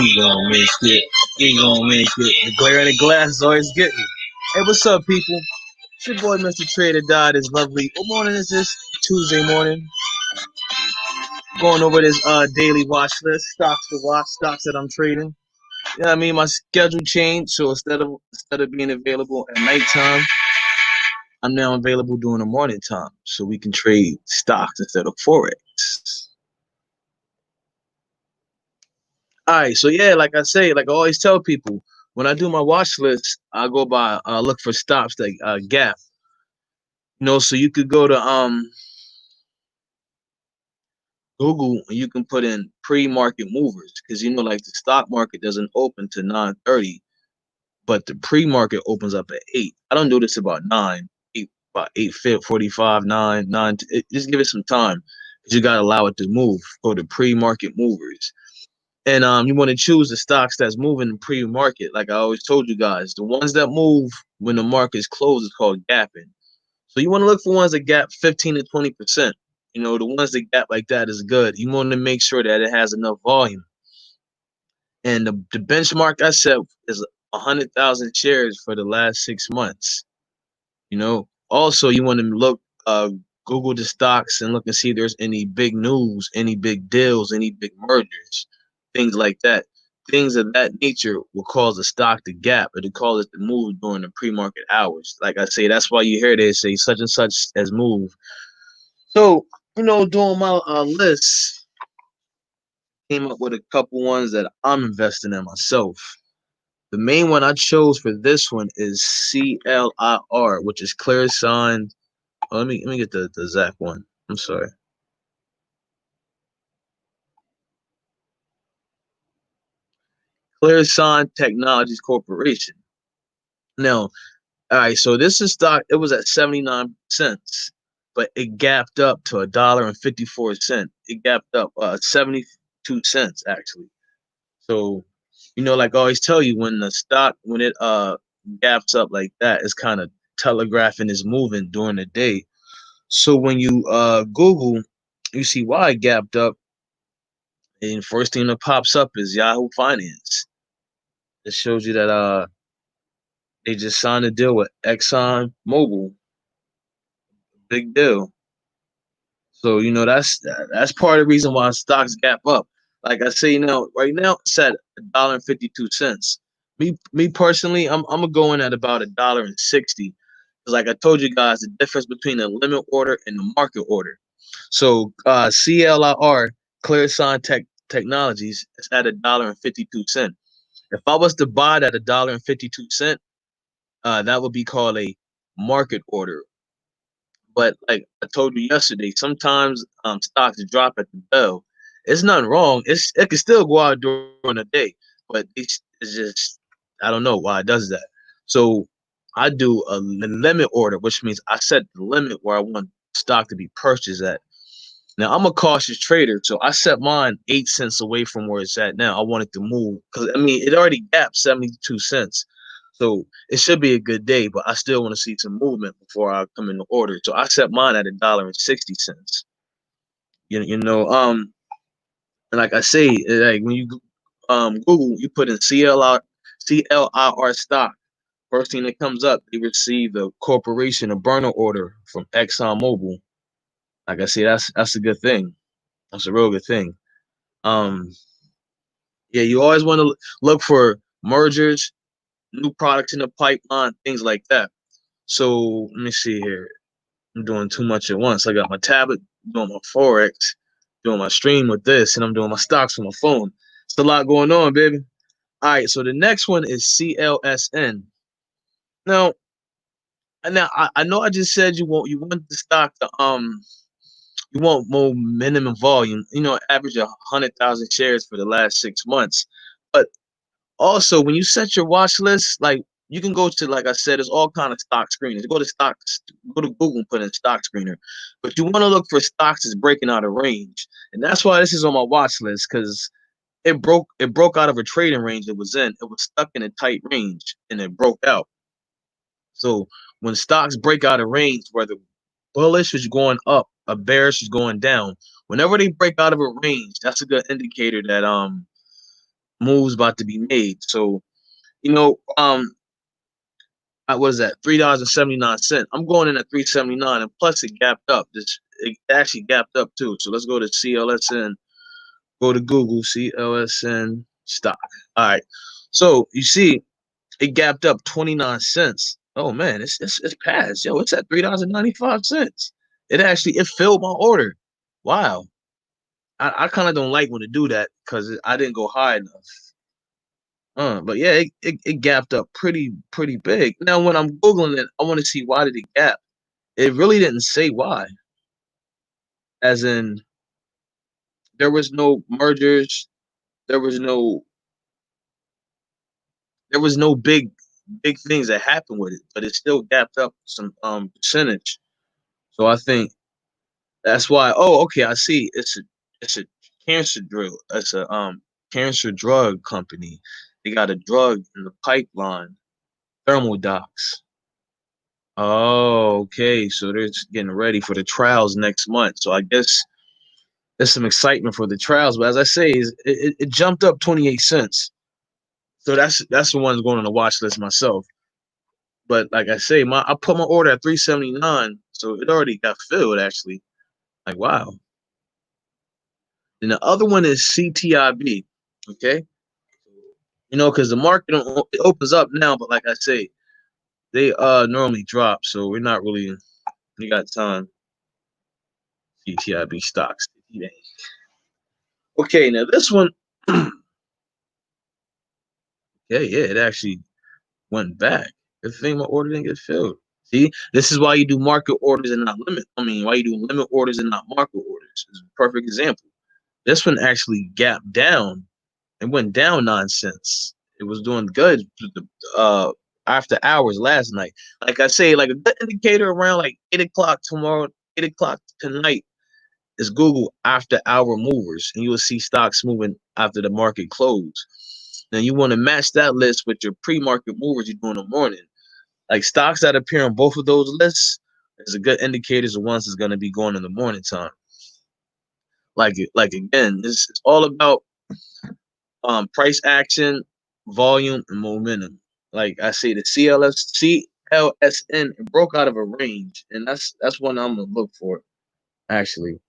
He gonna make it. He gonna make it. The glare in the glass is always getting me. Hey, what's up, people? It's your boy, Mr. Trader Died is lovely. What morning is this? Tuesday morning. Going over this daily watch list, stocks to watch, stocks that I'm trading. Yeah, I mean my schedule changed, so instead of being available at nighttime, I'm now available during the morning time, so we can trade stocks instead of forex. All right, so yeah, like I say, like I always tell people, when I do my watch list, I go by look for stops like gap. So you could go to Google and you can put in pre-market movers because like the stock market doesn't open to 9:30, but the pre-market opens up at 8. I don't do this about 9, 8, about 8:45, 9. Just give it some time because you gotta allow it to move. Go to pre-market movers. And you want to choose the stocks that's moving in pre-market. Like I always told you guys, the ones that move when the market's closed is called gapping. So you want to look for ones that gap 15 to 20%. The ones that gap like that is good. You want to make sure that it has enough volume. And the benchmark I set is 100,000 shares for the last 6 months. Also you want to look, Google the stocks and look and see if there's any big news, any big deals, any big mergers, things like that. Things of that nature will cause the stock to gap or to cause it to move during the pre-market hours. Like I say, that's why you hear they say such and such has moved. So, doing my list, came up with a couple ones that I'm investing in myself. The main one I chose for this one is CLIR, which is clear sign. Oh, let me get the exact one. I'm sorry. Clear Sign Technologies Corporation. Now, all right, so this is stock. It was at 79 cents, but it gapped up to $1.54. It gapped up 72 cents actually. So, like I always tell you, when the stock when it gaps up like that, it's kind of telegraphing is moving during the day. So when you Google, you see why it gapped up, and first thing that pops up is Yahoo Finance. It shows you that they just signed a deal with Exxon Mobil. Big deal. So that's part of the reason why stocks gap up. Like I say, right now it's at $1.52. Me personally, I'm gonna go in at about $1.60. Because like I told you guys, the difference between the limit order and the market order. So CLIR, Clear Sign Technologies, is at $1.52. If I was to buy it at $1.52, that would be called a market order. But like I told you yesterday, sometimes stocks drop at the bell. It's nothing wrong. It can still go out during the day, but it's just I don't know why it does that. So I do a limit order, which means I set the limit where I want stock to be purchased at. Now I'm a cautious trader, so I set mine 8 cents away from where it's at now. I want it to move because it already gapped 72 cents. So it should be a good day, but I still want to see some movement before I come in the order. So I set mine at $1.60. And like I say, like when you Google, you put in CLIR stock. First thing that comes up, they receive the corporation a burner order from ExxonMobil. Like I say, that's a good thing. That's a real good thing. Um, yeah, you always want to look for mergers, new products in the pipeline, things like that. So let me see here. I'm doing too much at once. I got my tablet, doing my forex, doing my stream with this, and I'm doing my stocks on my phone. It's a lot going on, baby. All right, so the next one is CLSN. Now, I know I just said you want the stock to you want more minimum volume. Average 100,000 shares for the last 6 months. But also, when you set your watch list, like you can go to, like I said, there's all kind of stock screeners. Go to Google and put in stock screener. But you want to look for stocks that's breaking out of range. And that's why this is on my watch list, because it broke out of a trading range it was in. It was stuck in a tight range and it broke out. So when stocks break out of range, whether bullish is going up, a bearish is going down, whenever they break out of a range, that's a good indicator that moves about to be made. So, what is that? $3.79. I'm going in at 3.79, and plus it gapped up. It actually gapped up too. So let's go to CLSN. Go to Google CLSN stock. All right. So you see, it gapped up 29 cents. Oh man, it's past. Yo, it's at $3.95. It filled my order. Wow. I kind of don't like when to do that because I didn't go high enough. But yeah, it gapped up pretty big. Now when I'm Googling it, I want to see why did it gap. It really didn't say why. As in, there was no mergers, there was no big things that happened with it, but it still gapped up some percentage. So I think that's why. Oh, okay, I see. It's a cancer drug. It's a cancer drug company. They got a drug in the pipeline. Thermodox. Oh, okay. So they're just getting ready for the trials next month. So I guess there's some excitement for the trials. But as I say, it jumped up 28 cents. So that's the one going on the watch list myself. But like I say, I put my order at 3.79, so it already got filled actually. Like wow. And the other one is CTIB. Okay, because the market it opens up now, but like I say, they normally drop, so we're not really. We got time. CTIB stocks. Okay, now this one. Yeah, it actually went back. Good thing my order didn't get filled. See, this is why you do market orders and not limit. I mean, why you do limit orders and not market orders is a perfect example. This one actually gapped down. It went down 9 cents. It was doing good uh, after hours last night. Like I say, like a good indicator around like 8 o'clock tomorrow, 8 o'clock tonight is Google after hour movers, and you will see stocks moving after the market close. Now you want to match that list with your pre-market movers you do in the morning. Like stocks that appear on both of those lists is a good indicators of ones that's going to be going in the morning time. Like again, it's all about price action, volume, and momentum. Like I say, the CLSN it broke out of a range, and that's one I'm gonna look for actually.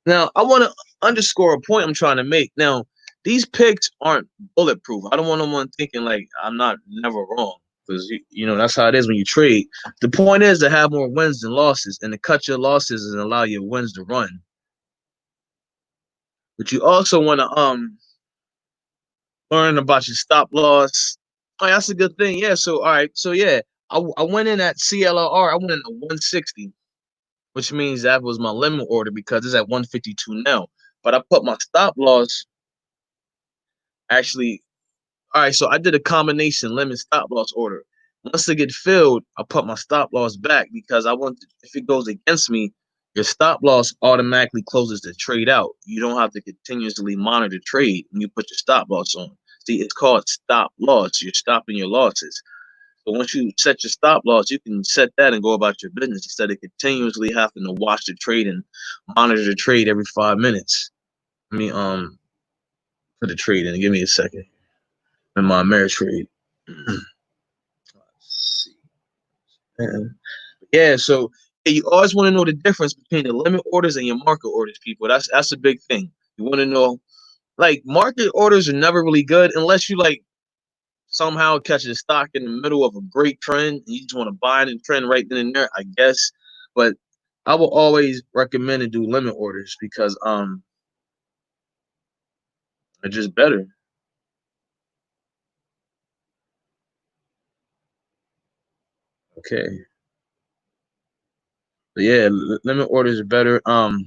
Now I want to underscore a point I'm trying to make. Now these picks aren't bulletproof. I don't want anyone thinking like I'm not never wrong because that's how it is when you trade. The point is to have more wins than losses, and to cut your losses and allow your wins to run. But you also want to learn about your stop loss. Oh, that's a good thing. Yeah. So all right. So yeah, I went in at CLR. I went in at 160, which means that was my limit order because it's at 152 now. But I put my stop loss actually. All right. So I did a combination limit stop loss order. Once it get filled, I put my stop loss back because I want if it goes against me, your stop loss automatically closes the trade out. You don't have to continuously monitor trade when you put your stop loss on. See, it's called stop loss. You're stopping your losses. So once you set your stop loss, you can set that and go about your business instead of continuously having to watch the trade and monitor the trade every 5 minutes. Let me put the trade in. Give me a second. In my Ameritrade. Let's see. Yeah, so you always want to know the difference between the limit orders and your market orders, people. That's a big thing. You want to know, like market orders are never really good unless you like somehow catch a stock in the middle of a great trend and you just want to buy it in trend right then and there, I guess. But I will always recommend to do limit orders because they're just better. Okay. But yeah, limit orders are better. Hmm.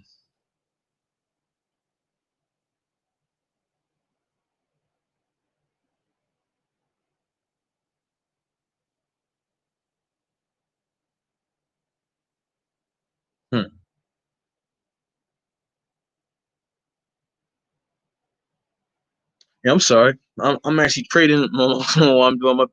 Yeah, I'm sorry. I'm actually trading while I'm doing my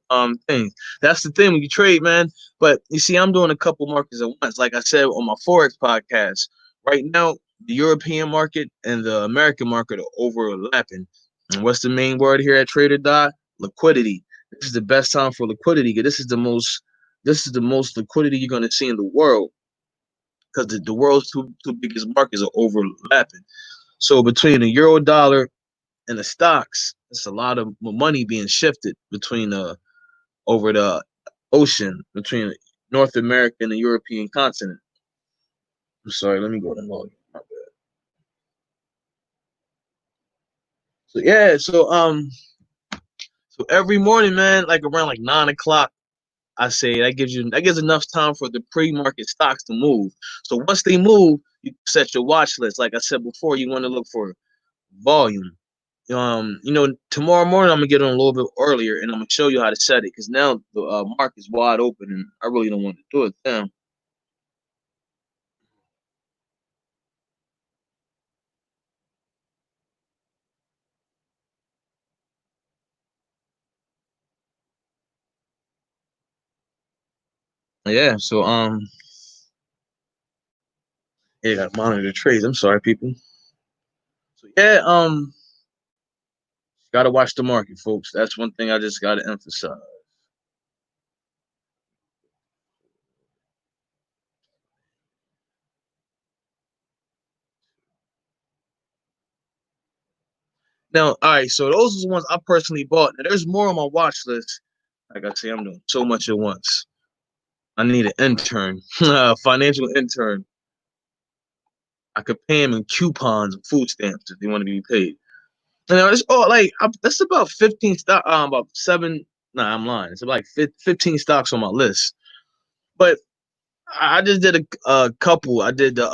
things. That's the thing when you trade, man. But you see, I'm doing a couple markets at once. Like I said on my Forex podcast, right now the European market and the American market are overlapping. And what's the main word here at Trader Dot? Liquidity. This is the best time for liquidity. This is the most liquidity you're gonna see in the world, because the world's two biggest markets are overlapping. So between the euro dollar and the stocks, it's a lot of money being shifted between over the ocean between North America and the European continent. I'm sorry, let me go to log. My bad. So yeah, so every morning, man, like around like 9 o'clock, I say that gives enough time for the pre-market stocks to move. So once they move, you set your watch list. Like I said before, you want to look for volume. Tomorrow morning I'm gonna get on a little bit earlier, and I'm gonna show you how to set it, because now the market's wide open, and I really don't want to do it then. Yeah, so yeah, got to monitor the trades. I'm sorry, people. So yeah, gotta watch the market, folks. That's one thing I just gotta emphasize. Now, all right, so those are the ones I personally bought. Now, there's more on my watch list. Like I say, I'm doing so much at once. I need an intern, a financial intern. I could pay him in coupons and food stamps if they want to be paid. It's all like that's about 15 stock, about seven. Nah, I'm lying. It's about like 15 stocks on my list. But I just did a couple. I did the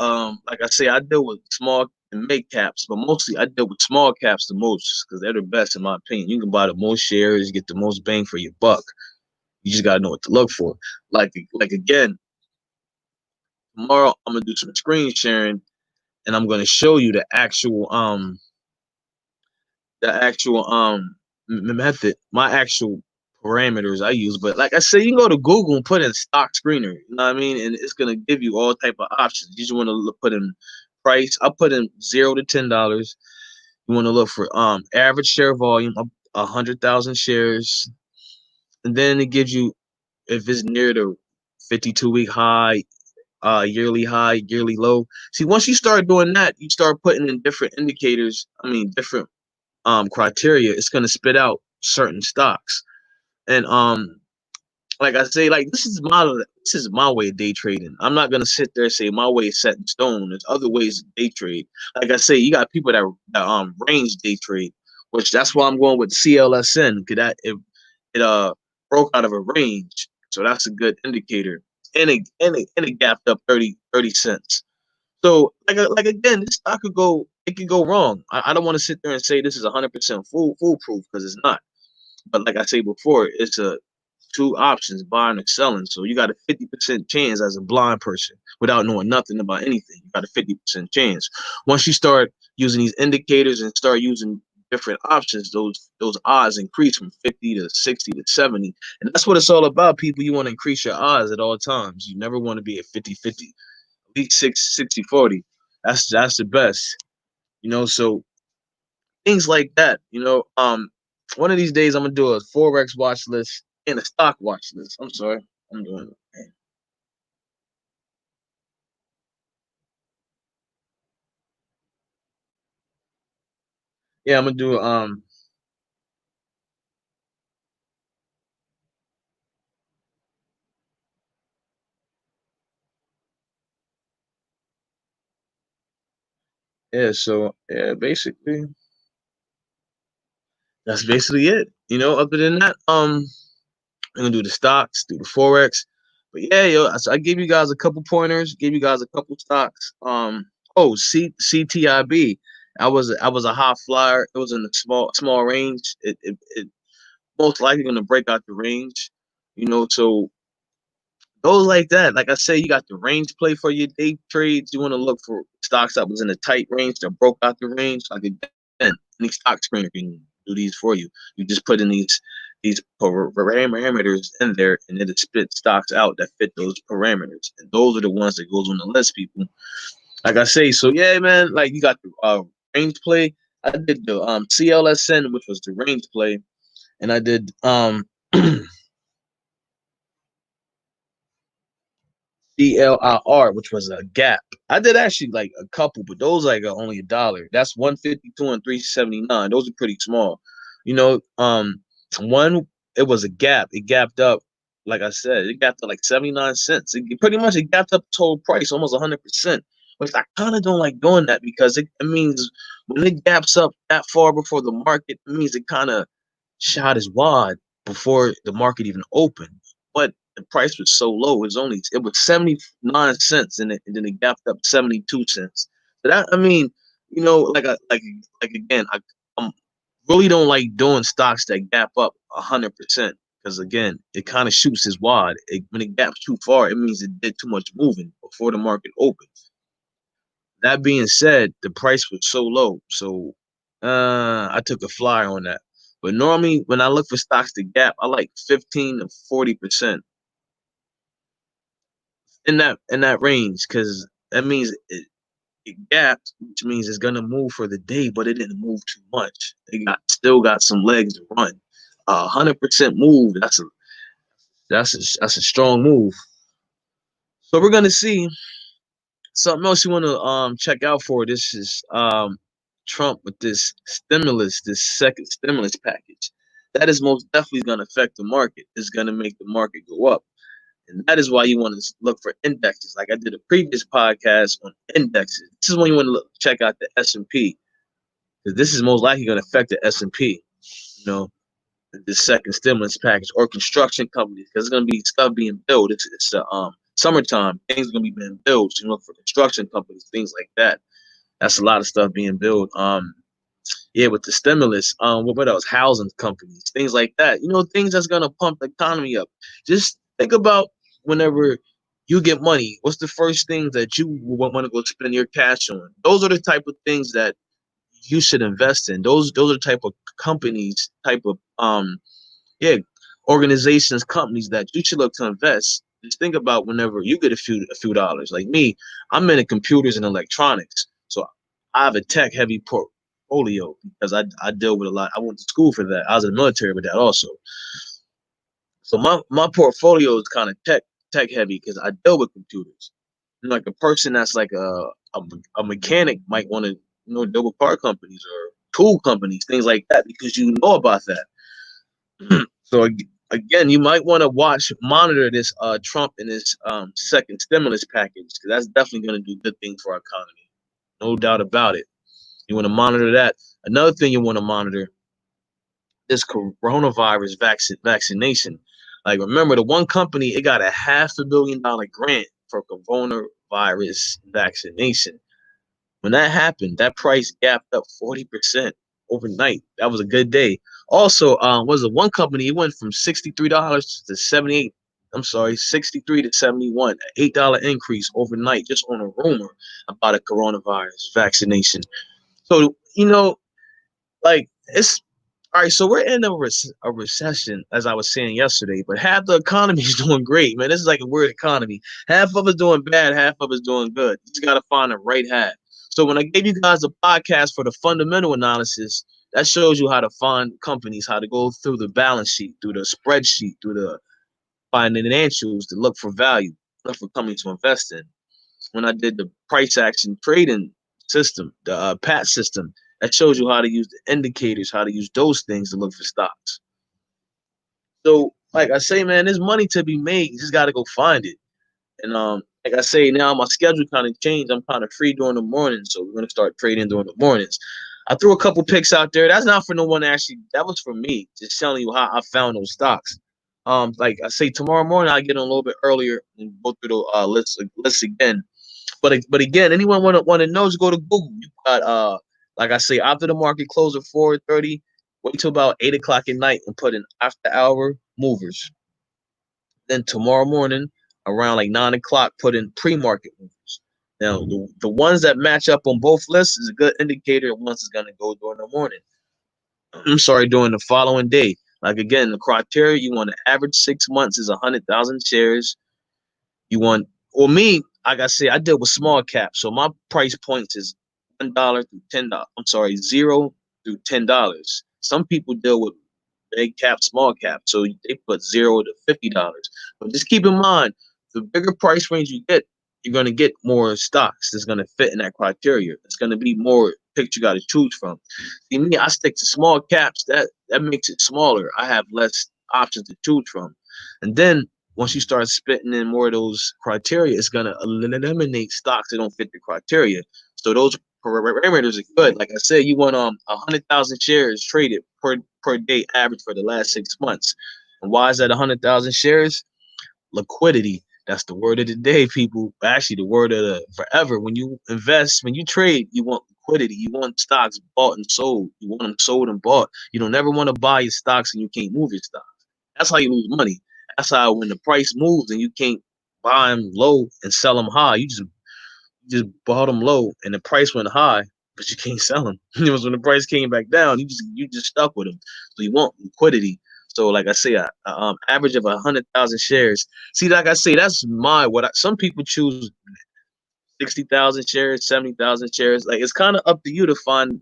like I say, I deal with small and mid caps, but mostly I deal with small caps the most, because they're the best in my opinion. You can buy the most shares, get the most bang for your buck. You just gotta know what to look for. Like again, tomorrow I'm gonna do some screen sharing, and I'm gonna show you the actual method, my actual parameters I use. But like I said, you can go to Google and put in stock screener, you know what I mean, and it's gonna give you all type of options. You just want to put in price. I put in $0 to $10. You want to look for average share volume of 100,000 shares, and then it gives you if it's near the 52-week high, yearly high, yearly low. See, once you start doing that, you start putting in different indicators. I mean, different criteria. It's gonna spit out certain stocks. And like I say, like this is my way of day trading. I'm not gonna sit there and say my way is set in stone. There's other ways to day trade. Like I say, you got people that range day trade, which that's why I'm going with CLSN, because it broke out of a range. So that's a good indicator. And it gapped up 30 cents. So like again, this stock it could go wrong. I don't want to sit there and say this is 100% foolproof, because it's not. But like I say before, it's a two options, buying or selling. So you got a 50% chance as a blind person without knowing nothing about anything. You got a 50% chance. Once you start using these indicators and start using different options, those odds increase from 50 to 60 to 70. And that's what it's all about, people. You want to increase your odds at all times. You never want to be at 50-50, at least 60-40. That's the best. So things like that. One of these days I'm gonna do a forex watch list and a stock watch list. I'm sorry, I'm doing it. Yeah, I'm gonna do yeah. So yeah, basically that's basically it. Other than that, I'm gonna do the stocks, do the forex. But yeah, yo, so I gave you guys a couple pointers, gave you guys a couple stocks. Oh, CTIB. I was a high flyer. It was in a small range. It most likely gonna break out the range. So those like that. Like I say, you got the range play for your day trades. You want to look for stocks that was in a tight range that broke out the range. Like again, any stock screener can do these for you. You just put in these parameters in there, and it'll spit stocks out that fit those parameters. And those are the ones that goes on the list, people. Like I say, so yeah, man. Like you got the range play. I did the CLSN, which was the range play, and I did CLIR, which was a gap. I did actually like a couple, but those like are only $1. That's 152 and 379. Those are pretty small. You know, one it was a gap. It gapped up, like I said, it gapped up like 79 cents. It pretty much it gapped up total price almost 100%. Which I kind of don't like doing that because it means when it gaps up that far before the market, it means it kind of shot his wad before the market even opened. But the price was so low. It was 79 cents and then it gapped up 72 cents. So that I mean, like again, I really don't like doing stocks that gap up 100% because again, it kind of shoots his wad. When it gaps too far, it means it did too much moving before the market opens. That being said, the price was so low, so I took a flyer on that. But normally, when I look for stocks to gap, I like 15 to 40% in that range because that means it gapped, which means it's gonna move for the day, but it didn't move too much. It still got some legs to run. 100% move. That's a strong move. So we're gonna see. Something else you want to check out for this is Trump with this second stimulus package. That is most definitely going to affect the market. It's going to make the market go up, and that is why you want to look for indexes. Like I did a previous podcast on indexes. This is when you want to check out the S&P because this is most likely going to affect the S&P. You know, the second stimulus package or construction companies because it's going to be stuff being built. It's summertime. Things are going to be being built. So you look for construction companies, things like that. That's a lot of stuff being built. Yeah, with the stimulus. What else? Housing companies, things like that. Things that's going to pump the economy up. Just think about whenever you get money. What's the first thing that you want to go spend your cash on? Those are the type of things that you should invest in. Those are the type of companies, type of yeah, organizations, companies that you should look to invest. Just think about whenever you get a few dollars. Like me, I'm into computers and electronics, so I have a tech heavy portfolio because I deal with a lot. I went to school for that. I was in the military with that also. So my portfolio is kind of tech heavy because I deal with computers. Like a person that's like a mechanic might want to deal with car companies or tool companies, things like that, because you know about that. So again, you might want to monitor this Trump and this second stimulus package because that's definitely going to do good things for our economy, no doubt about it. You want to monitor that. Another thing you want to monitor is coronavirus vaccination. Like remember, the one company it got a $500 million grant for coronavirus vaccination. When that happened, that price gapped up 40% overnight. That was a good day. Also, was it one company? It went from $63 to 78. I'm sorry, 63 to 71, an $8 increase overnight just on a rumor about a coronavirus vaccination. So like it's all right. So we're in a recession, as I was saying yesterday, but half the economy is doing great, man. This is like a weird economy. Half of us doing bad, half of us doing good. You just gotta find the right half. So when I gave you guys a podcast for the fundamental analysis, that shows you how to find companies, how to go through the balance sheet, through the spreadsheet, through the financials to look for value, look for companies to invest in. When I did the price action trading system, the PAT system, that shows you how to use the indicators, how to use those things to look for stocks. So, like I say, man, there's money to be made. You just got to go find it. And like I say, now my schedule kind of changed. I'm kind of free during the mornings, so we're gonna start trading during the mornings. I threw a couple picks out there. That's not for no one actually. That was for me, just telling you how I found those stocks. Like I say, tomorrow morning I get on a little bit earlier and go through the list again. But again, anyone want to know, just go to Google. You got like I say, after the market closed at 4:30, wait till about 8 o'clock at night and put in after hour movers. Then tomorrow morning, around like 9 o'clock, put in pre-market movers. Now, the ones that match up on both lists is a good indicator of once it's going to go during the morning. I'm sorry, during the following day. Like again, the criteria you want to average 6 months is 100,000 shares. You want, or me, like I say, I deal with small caps, so my price points is $1 through $10. I'm sorry, $0 through $10. Some people deal with big cap, small cap, so they put $0 to $50. But just keep in mind, the bigger price range you get, you're gonna get more stocks that's gonna fit in that criteria. It's gonna be more picks you got to choose from. See me, I stick to small caps. That makes it smaller. I have less options to choose from, and then once you start spitting in more of those criteria, it's gonna eliminate stocks that don't fit the criteria. So those parameters are good. Like I said, you want 100,000 shares traded per day average for the last 6 months. And why is that 100,000 shares? Liquidity. That's the word of the day, people. Actually, the word of the forever. When you invest, when you trade, you want liquidity. You want stocks bought and sold. You want them sold and bought. You don't never want to buy your stocks and you can't move your stocks. That's how you lose money. That's how when the price moves and you can't buy them low and sell them high, you just bought them low and the price went high, but you can't sell them. It was when the price came back down, you just stuck with them. So you want liquidity. So like I say, average of 100,000 shares. See, like I say, that's some people choose 60,000 shares, 70,000 shares. Like it's kind of up to you to find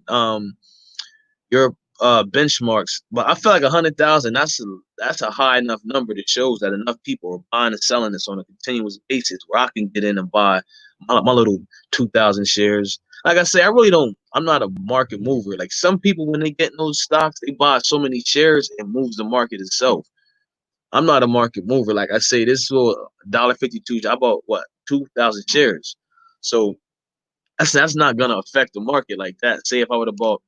your benchmarks. But I feel like 100,000, that's a high enough number that shows that enough people are buying and selling this on a continuous basis where I can get in and buy my little 2,000 shares. Like I say, I'm not a market mover. Like some people, when they get in those stocks, they buy so many shares and moves the market itself. I'm not a market mover. Like I say, this was $1.52. I bought what, 2,000 shares. So that's not gonna affect the market like that. Say if I would have bought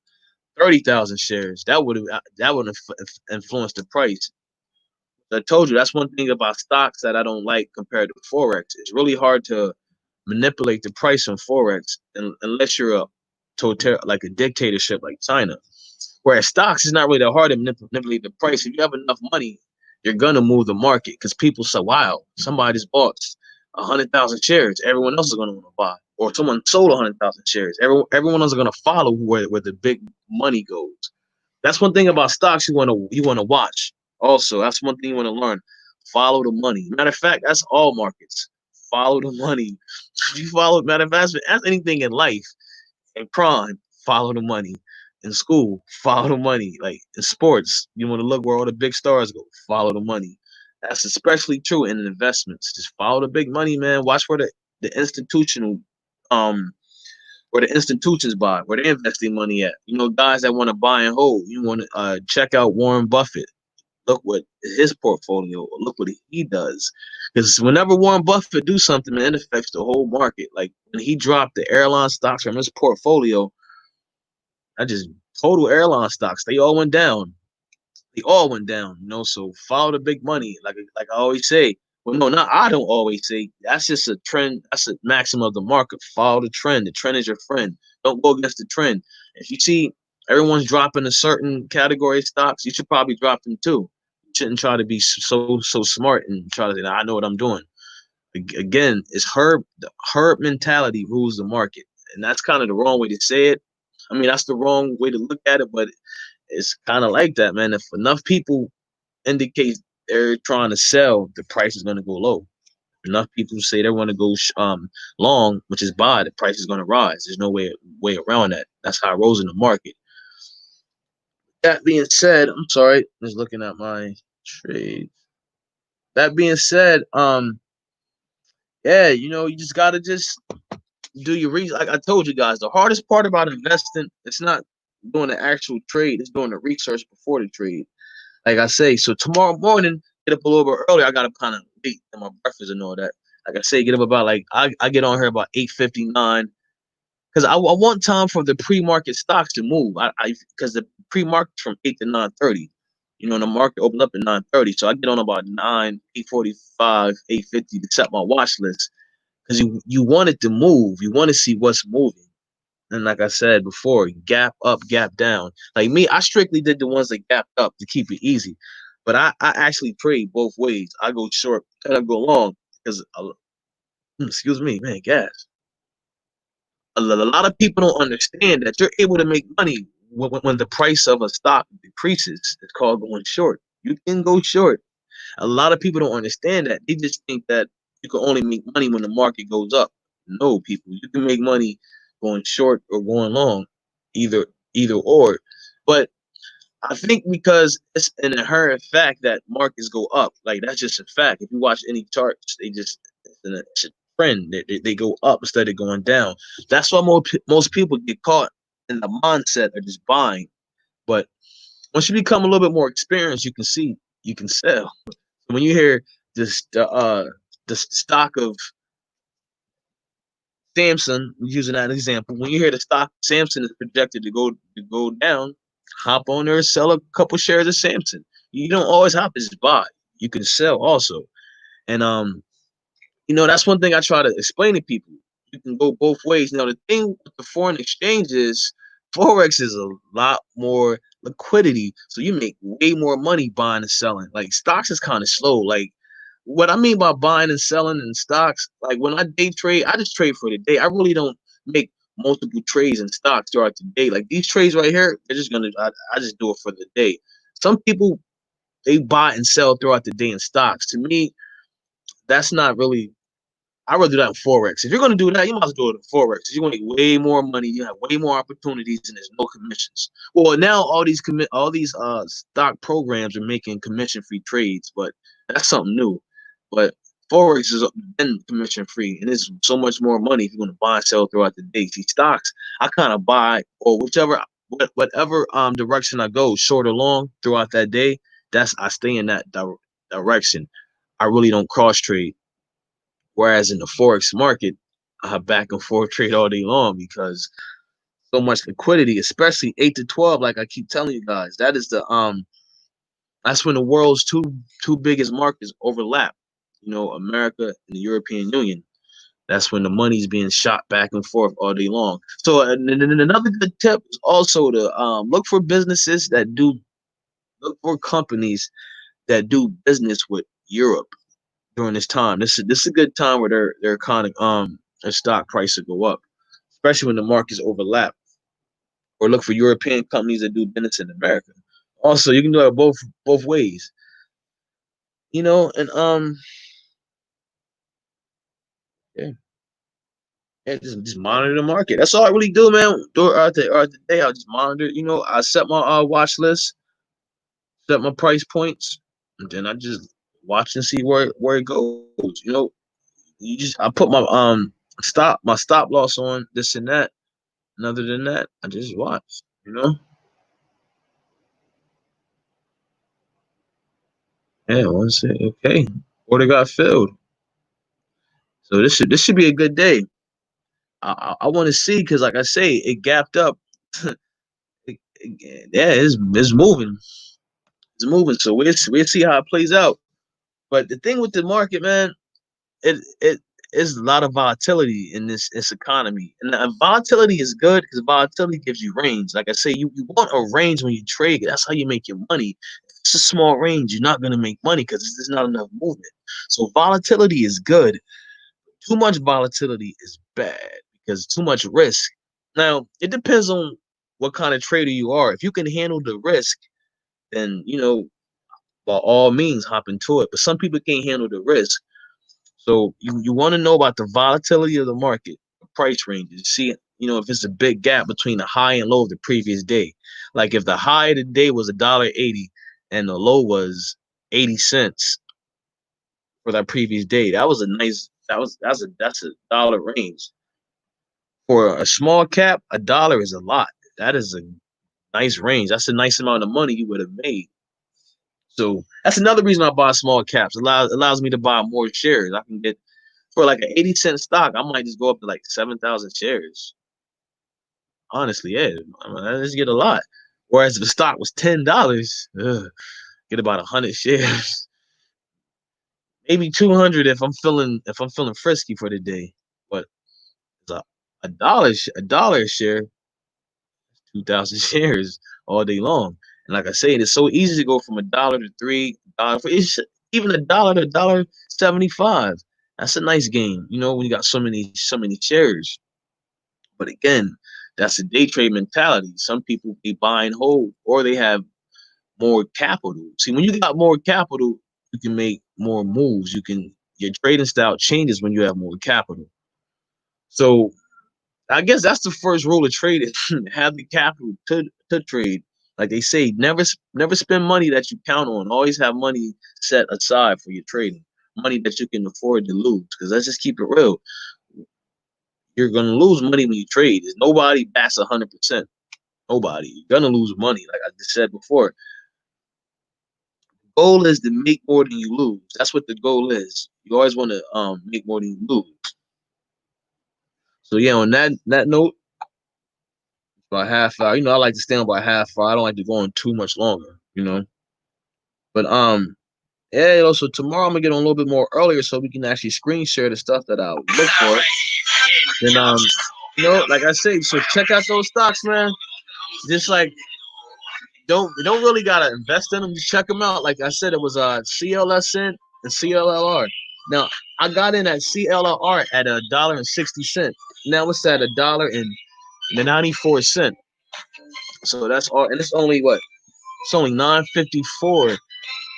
30,000 shares, that would influence the price. I told you that's one thing about stocks that I don't like compared to forex. It's really hard to manipulate the price on forex unless you're like a dictatorship like China. Whereas stocks is not really that hard to manipulate the price. If you have enough money, you're gonna move the market because people say, "Wow, somebody just bought 100,000 shares. Everyone else is gonna want to buy." Or someone sold 100,000 shares. Everyone else is gonna follow where the big money goes. That's one thing about stocks you wanna watch. Also, that's one thing you wanna learn. Follow the money. Matter of fact, that's all markets. Follow the money. You follow matter of fact, that's anything in life. In crime, follow the money. In school, follow the money. Like in sports, you want to look where all the big stars go. Follow the money. That's especially true in investments. Just follow the big money, man. Watch the institutional um where the institutions buy, where they invest their money at. Guys that want to buy and hold. You want to check out Warren Buffett. Look what his portfolio. Look what he does. Because whenever Warren Buffett do something, man, it affects the whole market. Like when he dropped the airline stocks from his portfolio, I just total airline stocks. They all went down. They all went down. So follow the big money. Like I always say. Well, no, not I don't always say. That's just a trend. That's a maxim of the market. Follow the trend. The trend is your friend. Don't go against the trend. If you see everyone's dropping a certain category of stocks, you should probably drop them too. You shouldn't try to be so smart and try to say, I know what I'm doing. Again, it's the herd mentality rules the market. And that's kind of the wrong way to say it. I mean, that's the wrong way to look at it, but it's kind of like that, man. If enough people indicate they're trying to sell, the price is going to go low. Enough people say they want to go long, which is buy, the price is going to rise. There's no way around that. That's how it rolls in the market. That being said, I'm sorry, just looking at my trade. That being said, yeah, you just gotta just do your research. Like I told you guys, the hardest part about investing, it's not doing the actual trade, it's doing the research before the trade. Like I say, so tomorrow morning, get up a little bit early. I gotta kind of wait and my breakfast and all that. Like I say, get up about I get on here about 8:59 because I want time for the pre-market stocks to move. I because the pre-market's from 8 to 9:30. And the market opened up at 9:30, so I get on about 8:45, 8:50 to set my watch list because you want it to move. You want to see what's moving. And like I said before, gap up, gap down. Like me, I strictly did the ones that gapped up to keep it easy. But I actually trade both ways. I go short and I go long because, excuse me, man, gas. A lot of people don't understand that you're able to make money when the price of a stock decreases. It's called going short. You can go short. A lot of people don't understand that. They just think that you can only make money when the market goes up. No, people, you can make money going short or going long, either either or. But I think because it's an inherent fact that markets go up, like that's just a fact. If you watch any charts, it's a trend. They go up instead of going down. That's why most people get caught in the mindset of just buying. But once you become a little bit more experienced, you can see you can sell. When you hear this, the stock of Samsung, using that example, when you hear the stock Samsung is projected to go down, hop on there and sell a couple shares of Samsung. You don't always have to just buy. You can sell also. And that's one thing I try to explain to people. You can go both ways. Now the thing with the foreign exchange is Forex is a lot more liquidity. So you make way more money buying and selling. Like stocks is kind of slow. Like what I mean by buying and selling in stocks, like when I day trade, I just trade for the day. I really don't make multiple trades in stocks throughout the day. Like these trades right here, they're just gonna I just do it for the day. Some people they buy and sell throughout the day in stocks. To me, that's not really I'd rather do that in Forex. If you're going to do that, you might as well do it in Forex. You're going to make way more money. You have way more opportunities, and there's no commissions. Well, now all these stock programs are making commission-free trades, but that's something new. But Forex has been commission-free, and it's so much more money if you're going to buy and sell throughout the day. See, stocks, I kind of buy or whatever direction I go, short or long throughout that day. I stay in that direction. I really don't cross trade. Whereas in the Forex market, I have back and forth trade all day long because so much liquidity, especially 8 to 12, like I keep telling you guys. That's when the world's two biggest markets overlap. America and the European Union. That's when the money's being shot back and forth all day long. So and another good tip is also to look for companies that do business with Europe during this time. This is a good time where their stock price will go up, especially when the markets overlap. Or look for European companies that do business in America. Also, you can do it both ways. And yeah, yeah, just monitor the market. That's all I really do, man. Throughout the day, I just monitor. I set my watch list, set my price points, and then I just watch and see where it goes. I put my stop loss on this and that. And other than that, I just watch. Yeah, once it okay. Order got filled. So this should be a good day. I want to see because like I say, it gapped up. Yeah, it's moving. It's moving. So we'll see how it plays out. But the thing with the market, man, it is a lot of volatility in this economy. And volatility is good because volatility gives you range. Like I say, you want a range when you trade. That's how you make your money. If it's a small range, you're not gonna make money because there's not enough movement. So volatility is good. Too much volatility is bad because too much risk. Now, it depends on what kind of trader you are. If you can handle the risk, then by all means hop into it. But some people can't handle the risk. So you want to know about the volatility of the market, the price ranges. See, if it's a big gap between the high and low of the previous day. Like if the high of the day was $1.80 and the low was 80 cents for that previous day, that's a dollar range. For a small cap, $1 is a lot. That is a nice range. That's a nice amount of money you would have made. So that's another reason I buy small caps. Allows me to buy more shares. I can get for like an 80-cent stock, I might just go up to like 7,000 shares. Honestly, yeah, I just get a lot. Whereas if the stock was $10, get about 100 shares, maybe 200 if I'm feeling frisky for the day. But a dollar a share, 2,000 shares all day long. And like I say, it's so easy to go from $1 to $3. Even $1 to $1.75. That's a nice game, when you got so many shares. But again, that's a day trade mentality. Some people be buying whole or they have more capital. See, when you got more capital, you can make more moves. Your trading style changes when you have more capital. So I guess that's the first rule of trading. Have the capital to trade. Like they say, never spend money that you count on. Always have money set aside for your trading. Money that you can afford to lose. Because let's just keep it real. You're gonna lose money when you trade. There's nobody bats 100%. Nobody. You're gonna lose money, like I just said before. Goal is to make more than you lose. That's what the goal is. You always want to make more than you lose. So yeah, on that note, about half hour. I like to stay on by half hour. I don't like to go on too much longer. But yeah, so tomorrow I'm gonna get on a little bit more earlier so we can actually screen share the stuff that I look for. Then like I say, so check out those stocks, man. Just like don't really gotta invest in them. Just check them out. Like I said, it was CLSN and CLLR. Now I got in at CLLR at $1.60. Now it's at $1.94. So that's all, and it's only what? It's only 9.54,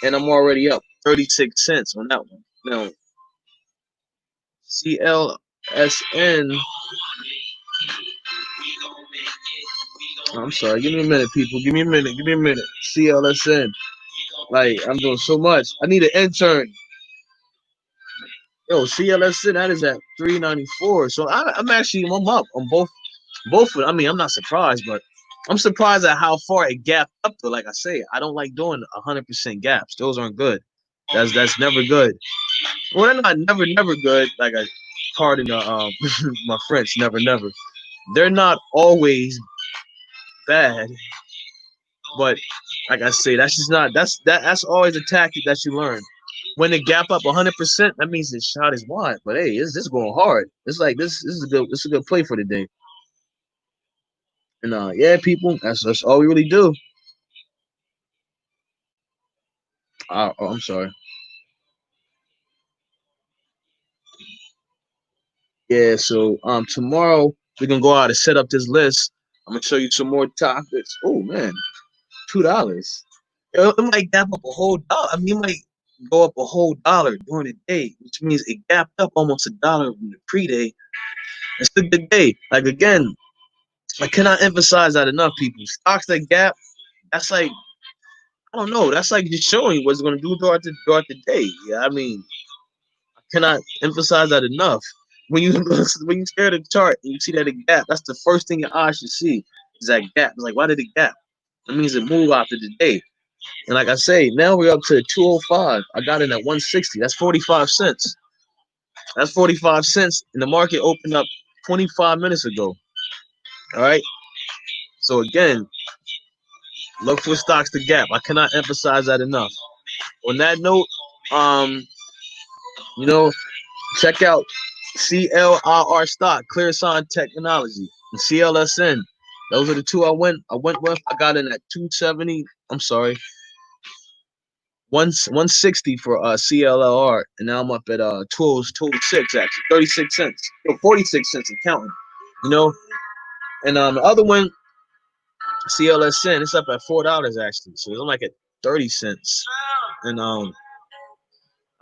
and I'm already up 36 cents on that one. Now CLSN. I'm sorry. Give me a minute, people. Give me a minute. Give me a minute. CLSN. Like I'm doing so much. I need an intern. Yo, CLSN. That is at 394. So I'm up on both. Both of them. I mean, I'm not surprised, but I'm surprised at how far it gapped up. Though, like I say, I don't like doing 100% gaps. Those aren't good. That's never good. Well, they're not never good. Like I, pardon my French, never. They're not always bad, but like I say, that's just not that's always a tactic that you learn. When the gap up 100%, that means the shot is wide. But hey, this going hard. It's like this is a good play for the day. And yeah, people, that's all we really do. I'm sorry. Yeah, so tomorrow we're gonna go out and set up this list. I'm gonna show you some more topics. Oh man, $2. It might gap up a whole dollar. I mean, it might go up a whole dollar during the day, which means it gapped up almost $1 in the pre-day. It's a good day. Like again, I cannot emphasize that enough, people. Stocks that gap, that's like I don't know. That's like just showing you what it's gonna do throughout the day. Yeah, I mean, I cannot emphasize that enough. When you when you stare at the chart and you see that it gap, that's the first thing your eyes should see is that gap. It's like, why did it gap? That means it moved after the day. And like I say, now we're up to 205. I got in at 160. That's 45 cents. That's 45 cents. And the market opened up 25 minutes ago. All right. So again, look for stocks to gap. I cannot emphasize that enough. On that note, you know, check out CLRR stock, Clear Sign Technology, and CLSN. Those are the two I went with. I got in at 270. I'm sorry, 160 for CLLR, and now I'm up at 206 actually, 36 cents, 46 cents and counting. You know, and the other one, CLSN, it's up at $4 actually, so I'm like at 30 cents. And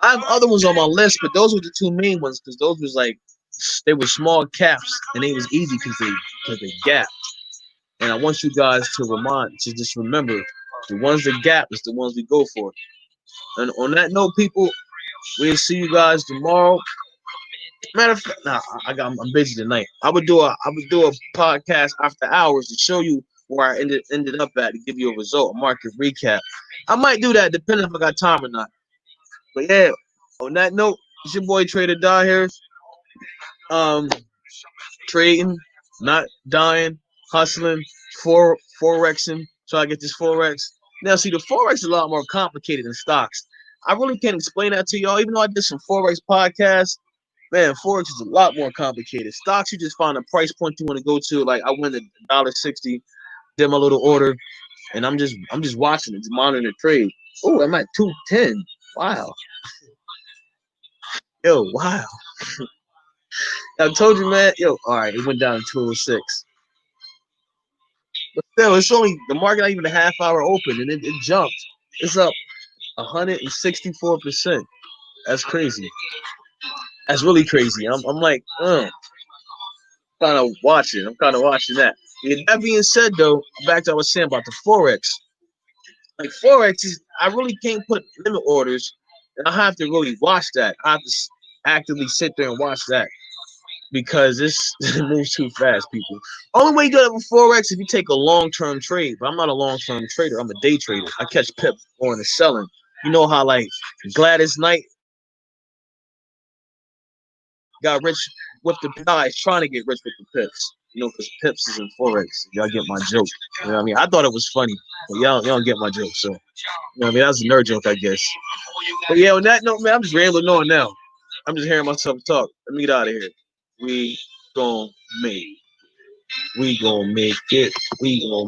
I have other ones on my list, but those were the two main ones because those was like they were small caps and they was easy because they gapped. And I want you guys to just remember the ones that gap is the ones we go for. And on that note, people, we'll see you guys tomorrow. Matter of fact, nah, I'm busy tonight. I would do a podcast after hours to show you where I ended up at to give you a result, a market recap. I might do that depending if I got time or not. But yeah, on that note, it's your boy Trader Die here. Um, Trading, not dying, hustling, forexing. So I get this forex. Now, see, the forex is a lot more complicated than stocks. I really can't explain that to y'all. Even though I did some forex podcasts, man, forex is a lot more complicated. Stocks, you just find a price point you want to go to. Like I went to $1.60, did my little order, and I'm just watching it, just monitoring the trade. Oh, I'm at 210. Wow. Yo, wow. I told you, man. Yo, all right, it went down to 206. But still, it's only the market not even a half hour open, and it jumped. It's up 164%. That's crazy. That's really crazy. I'm like, kind of watching. I'm kind of watching that. Yeah, that being said, though, back to what I was saying about the forex. Like forex is, I really can't put limit orders, and I have to really watch that. I have to actively sit there and watch that because this it moves too fast, people. Only way you do it with forex if you take a long-term trade. But I'm not a long-term trader. I'm a day trader. I catch pips going and selling. You know how like Gladys Knight got rich with the guys trying to get rich with the pips. You know, because pips is in forex. Y'all get my joke. You know what I mean? I thought it was funny, but y'all don't get my joke. So, you know what I mean? That's a nerd joke, I guess. But yeah, on that note, man, I'm just rambling on now. I'm just hearing myself talk. Let me get out of here. We gon' make. We gon' make it. We gon' make